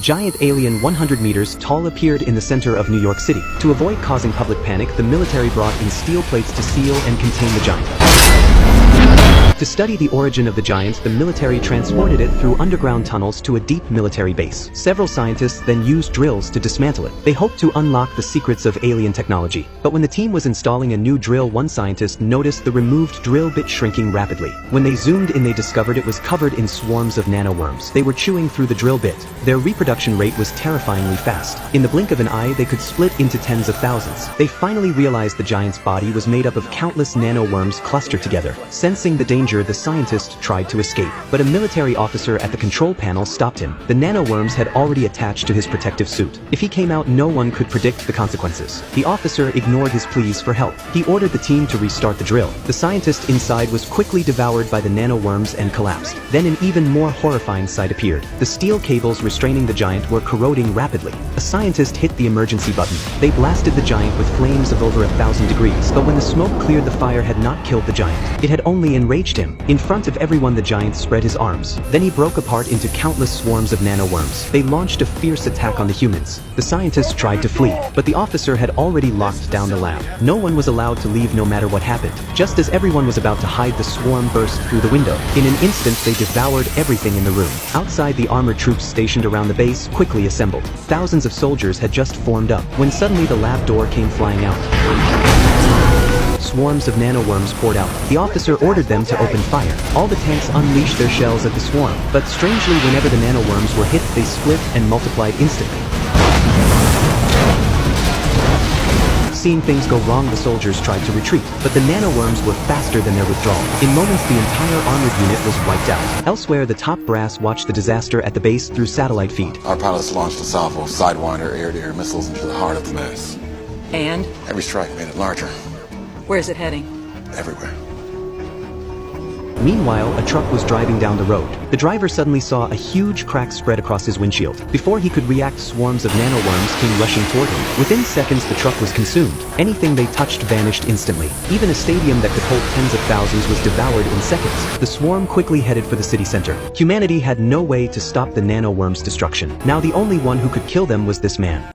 giant alien 100 meters tall appeared in the center of New York City. To avoid causing public panic, the military brought in steel plates to seal and contain the giant. To study the origin of the giant, the military transported it through underground tunnels to a deep military base. Several scientists then used drills to dismantle it. They hoped to unlock the secrets of alien technology. But when the team was installing a new drill, one scientist noticed the removed drill bit shrinking rapidly. When they zoomed in, they discovered it was covered in swarms of nanoworms. They were chewing through the drill bit. Their reproduction rate was terrifyingly fast. In the blink of an eye, they could split into tens of thousands. They finally realized the giant's body was made up of countless nanoworms clustered together. Sensing the danger, the scientist tried to escape, but a military officer at the control panel stopped him. The nanoworms had already attached to his protective suit. If he came out, no one could predict the consequences. The officer ignored his pleas for help. He ordered the team to restart the drill. The scientist inside was quickly devoured by the nanoworms and collapsed. Then an even more horrifying sight appeared. The steel cables restraining the giant were corroding rapidly. A scientist hit the emergency button. They blasted the giant with flames of over 1,000 degrees, but when the smoke cleared, the fire had not killed the giant. It had only enraged him. In front of everyone, the giant spread his arms. Then he broke apart into countless swarms of nanoworms. They launched a fierce attack on the humans. The scientists tried to flee, but the officer had already locked down the lab. No one was allowed to leave no matter what happened. Just as everyone was about to hide, the swarm burst through the window. In an instant, they devoured everything in the room. Outside, the armored troops stationed around the base quickly assembled. Thousands of soldiers had just formed up, when suddenly the lab door came flying out. Swarms of nanoworms poured out. The officer ordered them to open fire. All the tanks unleashed their shells at the swarm, but strangely, whenever the nanoworms were hit, they split and multiplied instantly. Seeing things go wrong, the soldiers tried to retreat, but the nanoworms were faster than their withdrawal. In moments, the entire armored unit was wiped out. Elsewhere, the top brass watched the disaster at the base through satellite feed. Our pilots launched a salvo of Sidewinder air-to-air missiles into the heart of the mass. And? Every strike made it larger. Where's it heading? Everywhere. Meanwhile, a truck was driving down the road. The driver suddenly saw a huge crack spread across his windshield. Before he could react, swarms of nanoworms came rushing toward him. Within seconds, the truck was consumed. Anything they touched vanished instantly. Even a stadium that could hold tens of thousands was devoured in seconds. The swarm quickly headed for the city center. Humanity had no way to stop the nanoworms' destruction. Now the only one who could kill them was this man.